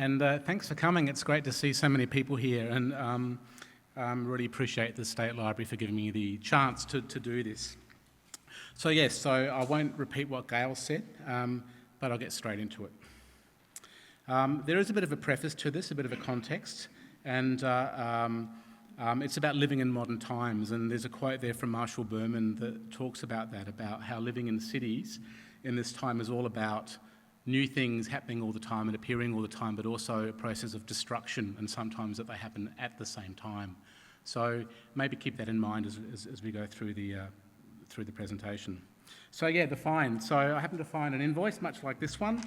and thanks for coming. It's great to see so many people here, and really appreciate the State Library for giving me the chance to do this. So I won't repeat what Gail said, but I'll get straight into it. There is a bit of a preface to this, a bit of a context, and it's about living in modern times, and there's a quote there from Marshall Berman that talks about that, about how living in cities in this time is all about new things happening all the time and appearing all the time, but also a process of destruction, and sometimes that they happen at the same time. So maybe keep that in mind as we go through the presentation. So the find. So I happened to find an invoice, much like this one,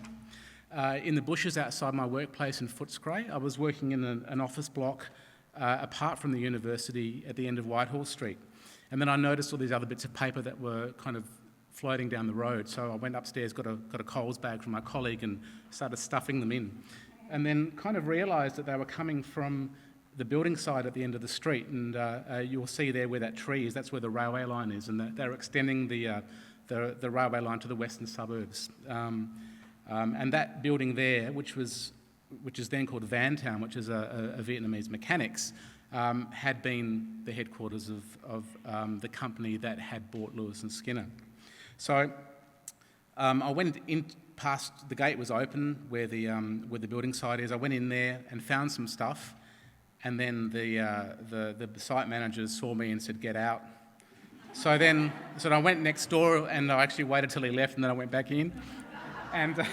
in the bushes outside my workplace in Footscray. I was working in an office block apart from the university at the end of Whitehall Street. And then I noticed all these other bits of paper that were kind of floating down the road. So I went upstairs, got a Coles bag from my colleague and started stuffing them in. And then kind of realised that they were coming from the building site at the end of the street. And you'll see there where that tree is, that's where the railway line is. And they're extending the railway line to the western suburbs. And that building there, which is then called Vantown, which is a Vietnamese mechanics, had been the headquarters of the company that had bought Lewis and Skinner. So I went in past, the gate was open where the building site is. I went in there and found some stuff, and then the site managers saw me and said, "Get out." So I went next door, and I actually waited till he left, and then I went back in, and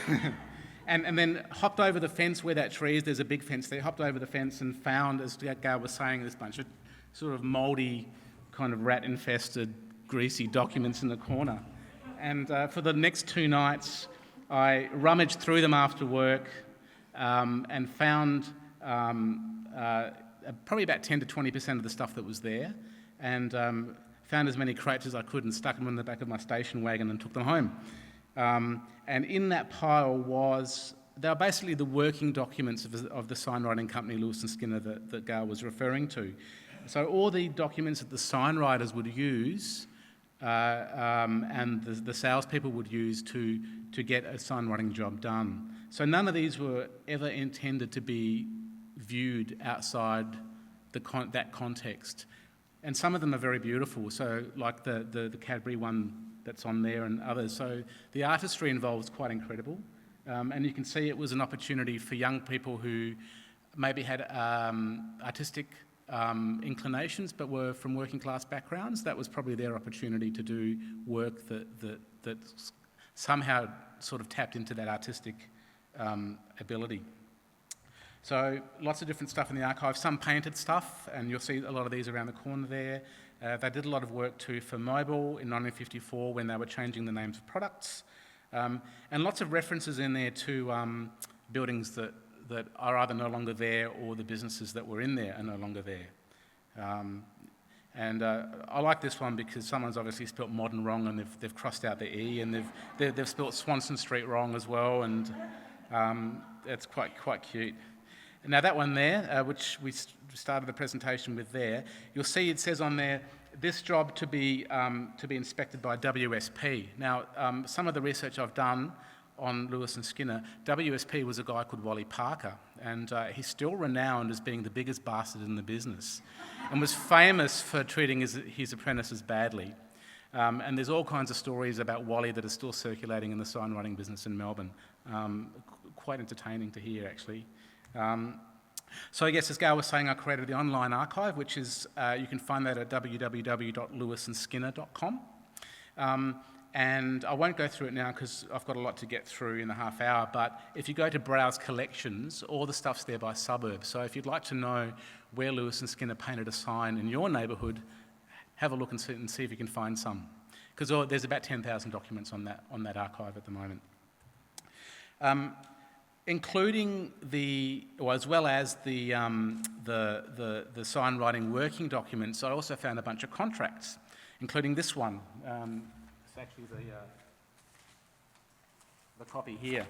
and then hopped over the fence where that tree is. There's a big fence there. Hopped over the fence and found, as Gail was saying, this bunch of sort of mouldy, kind of rat-infested, greasy documents in the corner. And for the next 2 nights, I rummaged through them after work and found probably about 10 to 20% of the stuff that was there, and found as many crates as I could and stuck them in the back of my station wagon and took them home. And in that pile they were basically the working documents of the signwriting company Lewis and Skinner that Gail was referring to. So all the documents that the signwriters would use and the salespeople would use to get a signwriting job done. So none of these were ever intended to be viewed outside that context. And some of them are very beautiful, so like the Cadbury one that's on there and others. So the artistry involved is quite incredible. And you can see it was an opportunity for young people who maybe had artistic inclinations but were from working class backgrounds. That was probably their opportunity to do work that somehow sort of tapped into that artistic ability. So lots of different stuff in the archive, some painted stuff, and you'll see a lot of these around the corner there. They did a lot of work too for Mobil in 1954 when they were changing the names of products. And lots of references in there to buildings that are either no longer there or the businesses that were in there are no longer there. And I like this one because someone's obviously spelt modern wrong, and they've crossed out the E, and they've spelt Swanson Street wrong as well, and it's quite cute. Now that one there, which we started the presentation with there, you'll see it says on there, this job to be inspected by WSP. Now, some of the research I've done on Lewis and Skinner, WSP was a guy called Wally Parker, and he's still renowned as being the biggest bastard in the business, and was famous for treating his apprentices badly. And there's all kinds of stories about Wally that are still circulating in the signwriting business in Melbourne. Quite entertaining to hear, actually. So yes, as Gail was saying, I created the online archive, which is, you can find that at www.lewisandskinner.com. And I won't go through it now because I've got a lot to get through in the half hour, but if you go to Browse Collections, all the stuff's there by suburb. So if you'd like to know where Lewis and Skinner painted a sign in your neighbourhood, have a look and see if you can find some. Because there's about 10,000 documents on that archive at the moment. Including as well as the signwriting working documents, I also found a bunch of contracts, including this one. It's actually the copy here.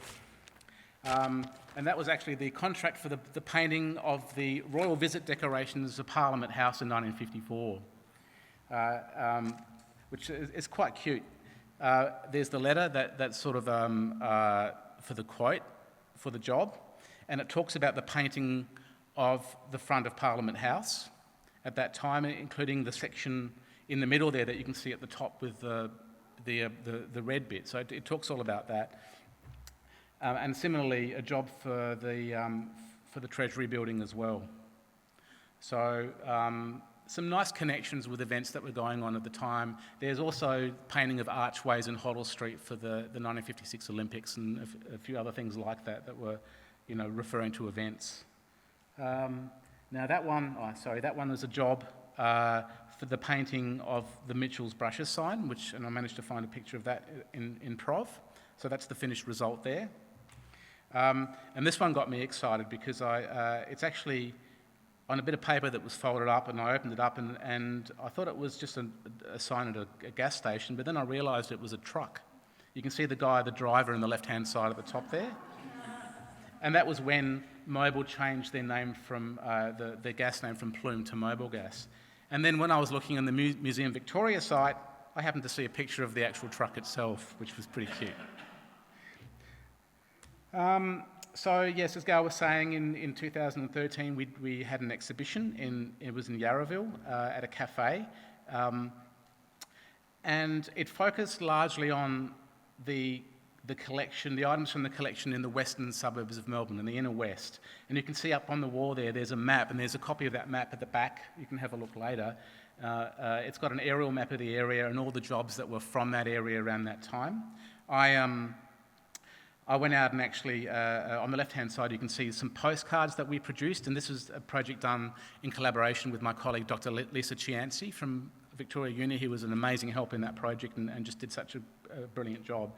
And that was actually the contract for the painting of the Royal Visit decorations of Parliament House in 1954, which is quite cute. There's the letter that's sort of for the quote for the job, and it talks about the painting of the front of Parliament House at that time, including the section in the middle there that you can see at the top with the red bit. So it talks all about that. And similarly, a job for the Treasury building as well. So some nice connections with events that were going on at the time. There's also painting of archways in Hoddle Street for the 1956 Olympics and a few other things like that that were, referring to events. Now that one was a job for the painting of the Mitchell's Brushes sign, and I managed to find a picture of that in Prov. So that's the finished result there. And this one got me excited because it's actually on a bit of paper that was folded up, and I opened it up and I thought it was just a sign at a gas station, but then I realised it was a truck. You can see the driver in the left-hand side at the top there. And that was when Mobil changed their name from their gas name from Plume to Mobil Gas. And then when I was looking on the Museum Victoria site, I happened to see a picture of the actual truck itself, which was pretty cute. So yes, as Gail was saying, in 2013 we had an exhibition, it was in Yarraville at a cafe, and it focused largely on the collection, the items from the collection in the western suburbs of Melbourne, in the inner west. And you can see up on the wall there's a map, and there's a copy of that map at the back. You can have a look later. It's got an aerial map of the area and all the jobs that were from that area around that time. I went out and actually, on the left-hand side, you can see some postcards that we produced, and this was a project done in collaboration with my colleague, Dr. Lisa Chianci from Victoria Uni. He was an amazing help in that project and just did such a brilliant job.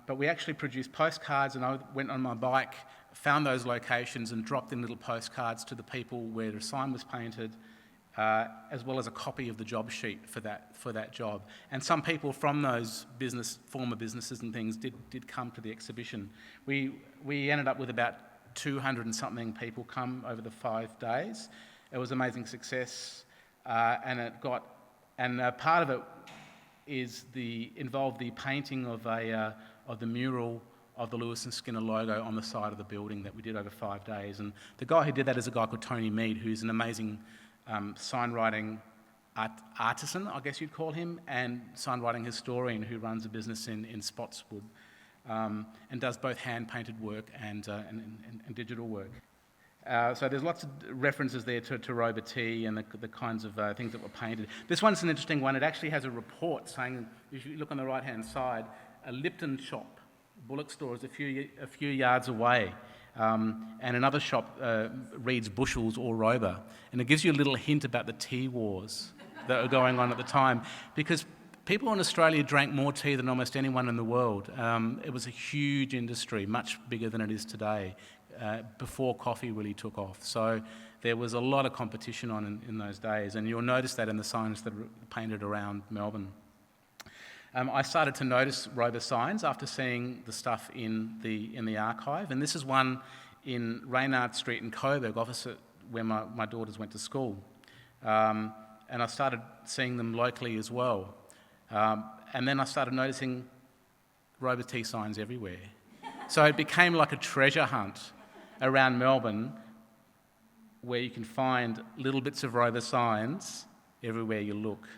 But we actually produced postcards, and I went on my bike, found those locations and dropped in little postcards to the people where the sign was painted, as well as a copy of the job sheet for that job. And some people from those former businesses and things did come to the exhibition. We ended up with about 200 and something people come over the 5 days. It was amazing success, and part of it involved the painting of the mural of the Lewis and Skinner logo on the side of the building that we did over 5 days. And the guy who did that is a guy called Tony Mead, who's an amazing signwriting artisan, I guess you'd call him, and signwriting historian who runs a business in Spotswood, and does both hand-painted work and digital work. So there's lots of references there to Rover Tea and the kinds of things that were painted. This one's an interesting one. It actually has a report saying, if you look on the right-hand side, a Lipton shop, Bullock store, is a few yards away. And another shop reads Bushels or Roba, and it gives you a little hint about the tea wars that were going on at the time, because people in Australia drank more tea than almost anyone in the world. It was a huge industry, much bigger than it is today, before coffee really took off. So there was a lot of competition on in those days, and you'll notice that in the signs that are painted around Melbourne. I started to notice Rover signs after seeing the stuff in the archive, and this is one in Raynard Street in Coburg, opposite where my daughters went to school. And I started seeing them locally as well. And then I started noticing Rover Tea signs everywhere. So it became like a treasure hunt around Melbourne, where you can find little bits of Rover signs everywhere you look.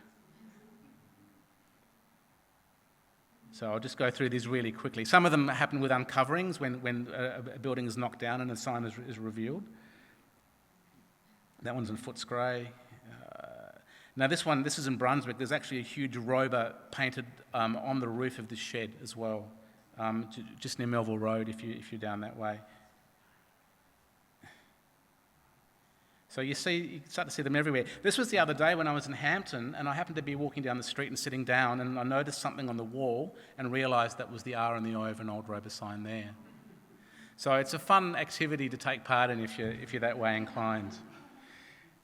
So I'll just go through these really quickly. Some of them happen with uncoverings when a building is knocked down and a sign is revealed. That one's in Footscray. Now this is in Brunswick. There's actually a huge Rover painted on the roof of this shed as well, just near Melville Road if you're down that way. So you start to see them everywhere. This was the other day when I was in Hampton, and I happened to be walking down the street and sitting down, and I noticed something on the wall and realised that was the R and the O of an old Rover sign there. So it's a fun activity to take part in if you're that way inclined.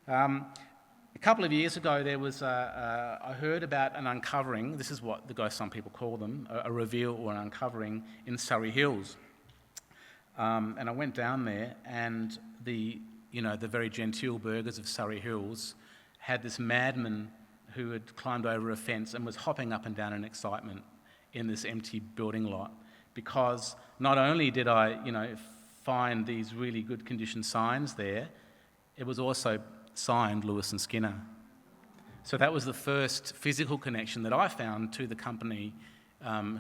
A couple of years ago, there was I heard about an uncovering. This is what the ghosts some people call them, a reveal or an uncovering in Surrey Hills. And I went down there, and the very genteel burghers of Surrey Hills had this madman who had climbed over a fence and was hopping up and down in excitement in this empty building lot, because not only did I, find these really good condition signs there, it was also signed Lewis and Skinner. So that was the first physical connection that I found to the company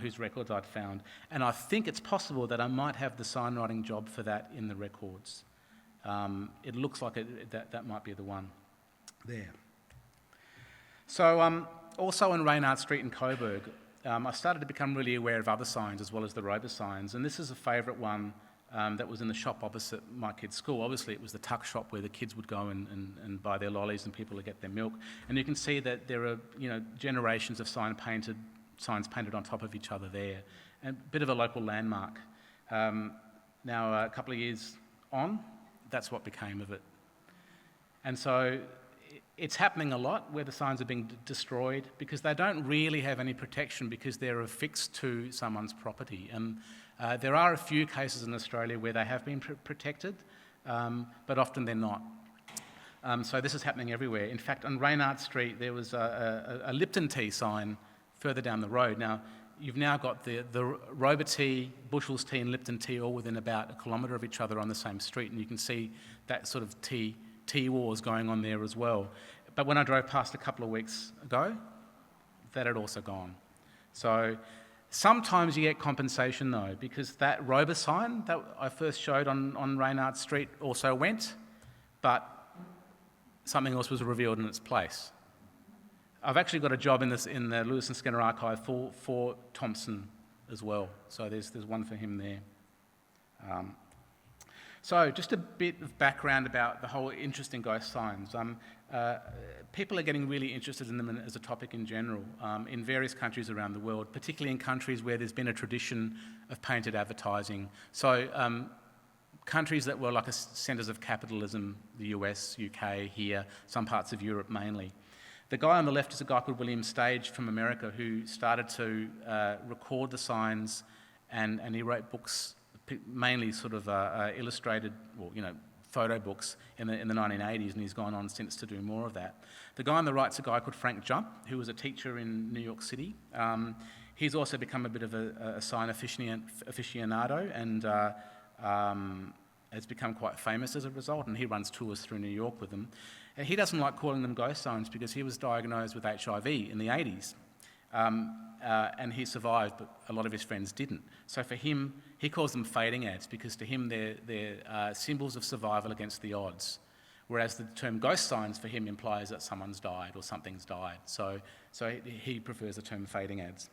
whose records I'd found. And I think it's possible that I might have the signwriting job for that in the records. It looks like that might be the one there. So also on Raynard Street in Coburg, I started to become really aware of other signs as well as the Roba signs. And this is a favourite one that was in the shop opposite my kids' school. Obviously, it was the tuck shop where the kids would go and buy their lollies and people would get their milk. And you can see that there are, generations of signs painted on top of each other there. And a bit of a local landmark. Now, a couple of years on, that's what became of it. And so it's happening a lot where the signs are being destroyed because they don't really have any protection because they're affixed to someone's property. And there are a few cases in Australia where they have been protected, but often they're not. So this is happening everywhere. In fact, on Raynouts Street, there was a Lipton tea sign further down the road. Now, you've now got the Rover Tea, Bushells Tea and Lipton Tea all within about 1 kilometre of each other on the same street, and you can see that sort of tea wars going on there as well. But when I drove past a couple of weeks ago, that had also gone. So sometimes you get compensation though, because that Rover sign that I first showed on Raynard Street also went, but something else was revealed in its place. I've actually got a job in the Lewis and Skinner archive for Thompson as well, so there's one for him there. So just a bit of background about the whole interest in ghost signs. People are getting really interested in them as a topic in general in various countries around the world, particularly in countries where there's been a tradition of painted advertising. So countries that were like centres of capitalism, the US, UK, here, some parts of Europe mainly. The guy on the left is a guy called William Stage from America who started to record the signs and he wrote books, mainly sort of illustrated, photo books in the 1980s, and he's gone on since to do more of that. The guy on the right's a guy called Frank Jump, who was a teacher in New York City. He's also become a bit of a sign aficionado and has become quite famous as a result, and he runs tours through New York with them. And he doesn't like calling them ghost signs because he was diagnosed with HIV in the 80s. And he survived, but a lot of his friends didn't. So for him, he calls them fading ads because to him they're symbols of survival against the odds, whereas the term ghost signs for him implies that someone's died or something's died. So he prefers the term fading ads.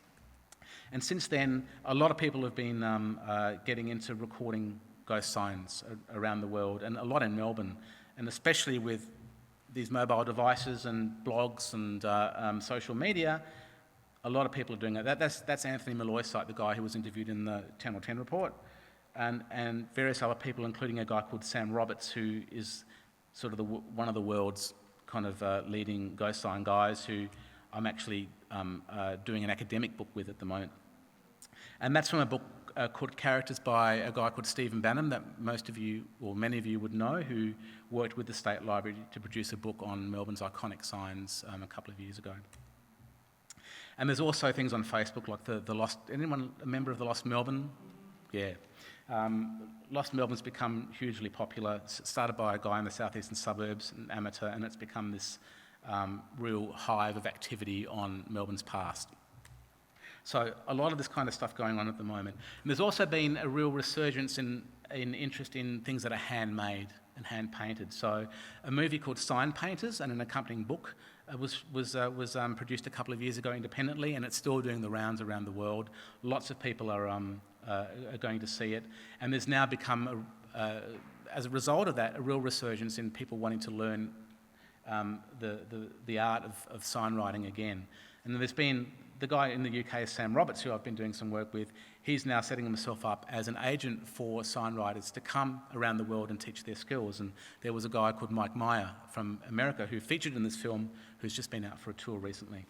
And since then, a lot of people have been getting into recording ghost signs around the world, and a lot in Melbourne, and especially with these mobile devices and blogs and social media. A lot of people are doing it. That's Anthony Malloy's site, the guy who was interviewed in the Channel 10 report, and various other people, including a guy called Sam Roberts, who is sort of one of the world's kind of leading ghost sign guys, who I'm actually doing an academic book with at the moment. And that's from a book called Characters by a guy called Stephen Banham that most of you, or many of you would know, who worked with the State Library to produce a book on Melbourne's iconic signs a couple of years ago. And there's also things on Facebook like the Lost... Anyone a member of the Lost Melbourne? Yeah. Lost Melbourne's become hugely popular. Started by a guy in the southeastern suburbs, an amateur, and it's become this real hive of activity on Melbourne's past. So a lot of this kind of stuff going on at the moment. And there's also been a real resurgence in interest in things that are handmade and hand-painted. So a movie called Sign Painters and an accompanying book was produced a couple of years ago independently, and it's still doing the rounds around the world. Lots of people are going to see it, and there's now become, as a result of that, a real resurgence in people wanting to learn the art of sign writing again. And there's been the guy in the UK, Sam Roberts, who I've been doing some work with. He's now setting himself up as an agent for sign writers to come around the world and teach their skills. And there was a guy called Mikemaya from America who featured in this film, who's just been out for a tour recently.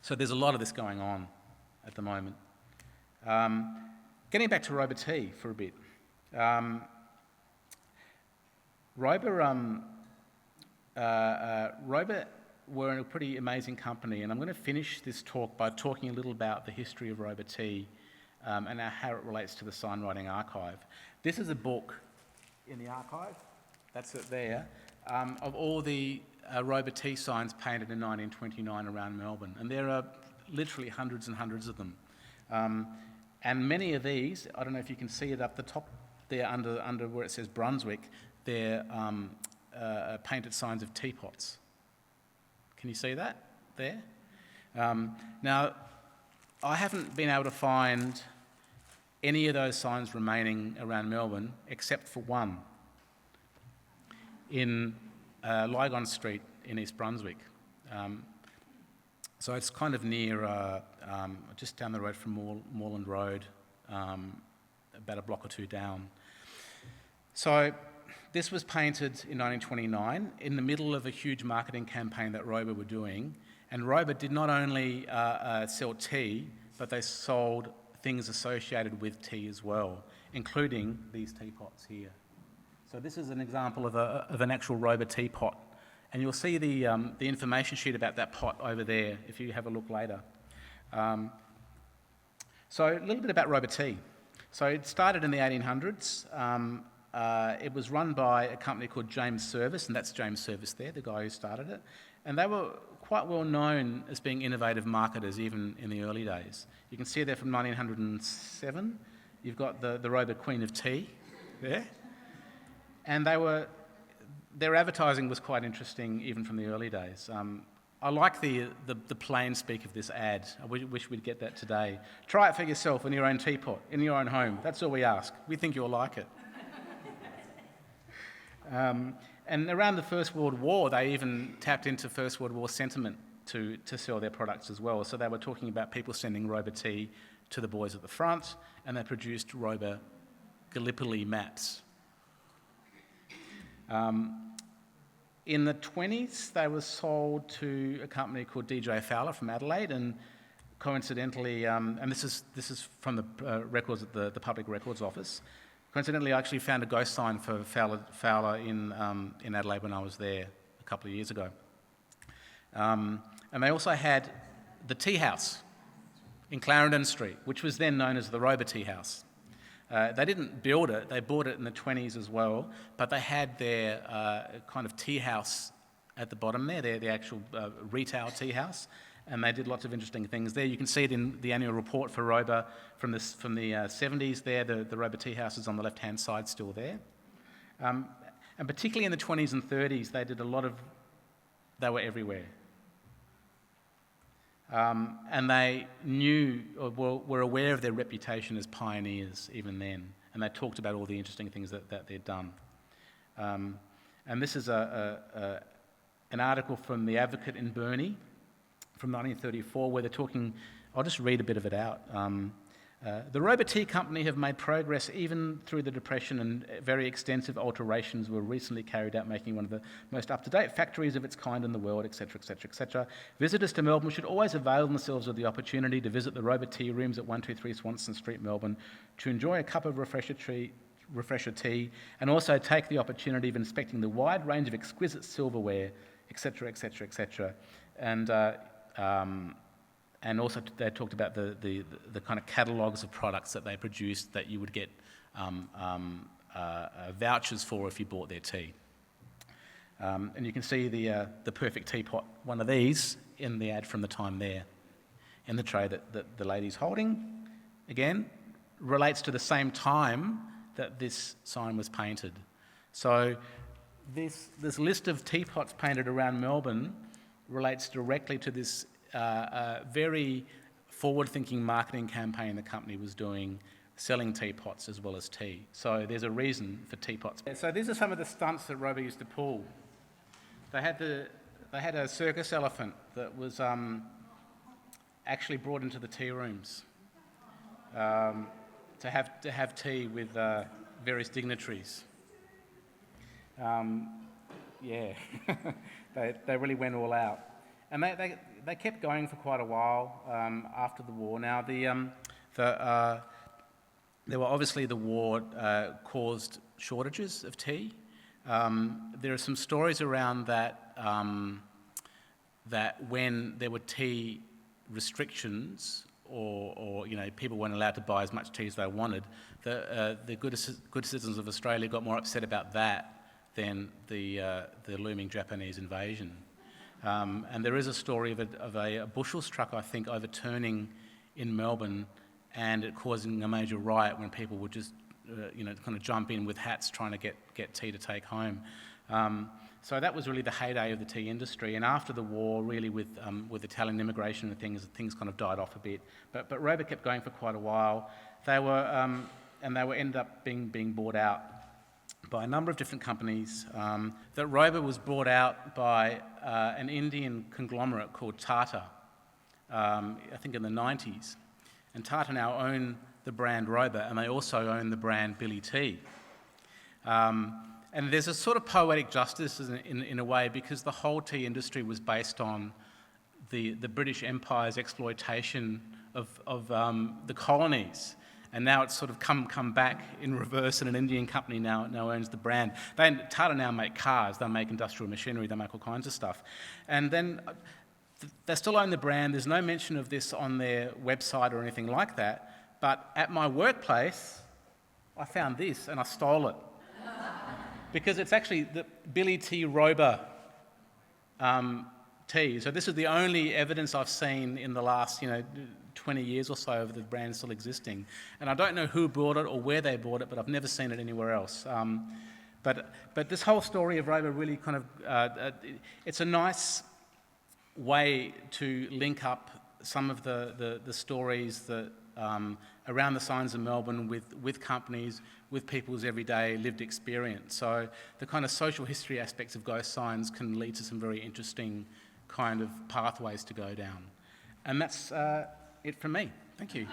So there's a lot of this going on at the moment. Getting back to Rover Tea for a bit. Rover were a pretty amazing company, and I'm going to finish this talk by talking a little about the history of Rover Tea and how it relates to the signwriting archive. This is a book in the archive, that's it there, of all the Rover Tea signs painted in 1929 around Melbourne, and there are literally hundreds and hundreds of them. And many of these, I don't know if you can see it up the top there under where it says Brunswick, they're painted signs of teapots. Can you see that there? Now, I haven't been able to find any of those signs remaining around Melbourne except for one in Lygon Street in East Brunswick. So it's kind of near, just down the road from Moreland Road, about a block or two down. So this was painted in 1929 in the middle of a huge marketing campaign that Roba were doing. And Roba did not only sell tea, but they sold things associated with tea as well, including these teapots here. So this is an example of an actual Roba teapot. And you'll see the information sheet about that pot over there if you have a look later. So a little bit about Roba tea. So it started in the 1800s. It was run by a company called James Service, and that's James Service there, the guy who started it. And they were quite well known as being innovative marketers even in the early days. You can see there from 1907, you've got the Roba Queen of Tea there. And their advertising was quite interesting even from the early days. I like the plain speak of this ad. I wish we'd get that today. Try it for yourself in your own teapot, in your own home. That's all we ask. We think you'll like it. And around the First World War, they even tapped into First World War sentiment to sell their products as well. So they were talking about people sending Roba tea to the boys at the front, and they produced Roba Gallipoli maps. In the 20s, they were sold to a company called DJ Fowler from Adelaide, and coincidentally, and this is from the records at the Public Records Office. Coincidentally, I actually found a ghost sign for Fowler in Adelaide when I was there a couple of years ago. And they also had the Tea House in Clarendon Street, which was then known as the Rover Tea House. They didn't build it, they bought it in the 20s as well, but they had their kind of tea house at the bottom there, the actual retail tea house, and they did lots of interesting things there. You can see it in the annual report for Roba from the 70s there, the Roba Tea House is on the left-hand side still there. And particularly in the 20s and 30s, they were everywhere. And they knew, or were aware of their reputation as pioneers even then, and they talked about all the interesting things that they'd done. And this is an article from The Advocate in Burnie from 1934, where they're talking, I'll just read a bit of it out. The Rover Tea Company have made progress even through the Depression, and very extensive alterations were recently carried out, making one of the most up-to-date factories of its kind in the world, etc., etc., etc. Visitors to Melbourne should always avail themselves of the opportunity to visit the Rover Tea Rooms at 123 Swanston Street, Melbourne, to enjoy a cup of refresher tea, and also take the opportunity of inspecting the wide range of exquisite silverware, etc., etc., etc. And also they talked about the kind of catalogues of products that they produced that you would get vouchers for if you bought their tea. And you can see the perfect teapot, one of these, in the ad from the time there, in the tray that the lady's holding. Again, relates to the same time that this sign was painted. So this list of teapots painted around Melbourne relates directly to this very forward-thinking marketing campaign the company was doing, selling teapots as well as tea. So there's a reason for teapots. So these are some of the stunts that Roba used to pull. They had a circus elephant that was actually brought into the tea rooms to have tea with various dignitaries. Yeah, they really went all out. And they kept going for quite a while after the war. Now, there were obviously the war caused shortages of tea. There are some stories around that that when there were tea restrictions or people weren't allowed to buy as much tea as they wanted, the good citizens of Australia got more upset about that than the looming Japanese invasion. And there is a story of a bushels truck, I think, overturning in Melbourne and it causing a major riot when people would just, kind of jump in with hats trying to get tea to take home. So that was really the heyday of the tea industry. And after the war, really with Italian immigration and things kind of died off a bit. But Roba kept going for quite a while. They were ended up being bought out by a number of different companies. That Roba was bought out by an Indian conglomerate called Tata, I think in the 90s. And Tata now own the brand Roba, and they also own the brand Billy Tea. And there's a sort of poetic justice in a way, because the whole tea industry was based on the British Empire's exploitation of the colonies. And now it's sort of come back in reverse, and an Indian company now owns the brand. Tata now make cars, they make industrial machinery, they make all kinds of stuff. And then they still own the brand. There's no mention of this on their website or anything like that. But at my workplace, I found this and I stole it. Because it's actually the Billy Tea Roba tea. So this is the only evidence I've seen in the last 20 years or so of the brand still existing. And I don't know who bought it or where they bought it, but I've never seen it anywhere else. But this whole story of Roba really kind of, it's a nice way to link up some of the stories that around the signs of Melbourne with companies, with people's everyday lived experience. So the kind of social history aspects of ghost signs can lead to some very interesting kind of pathways to go down. And that's it from me. Thank you.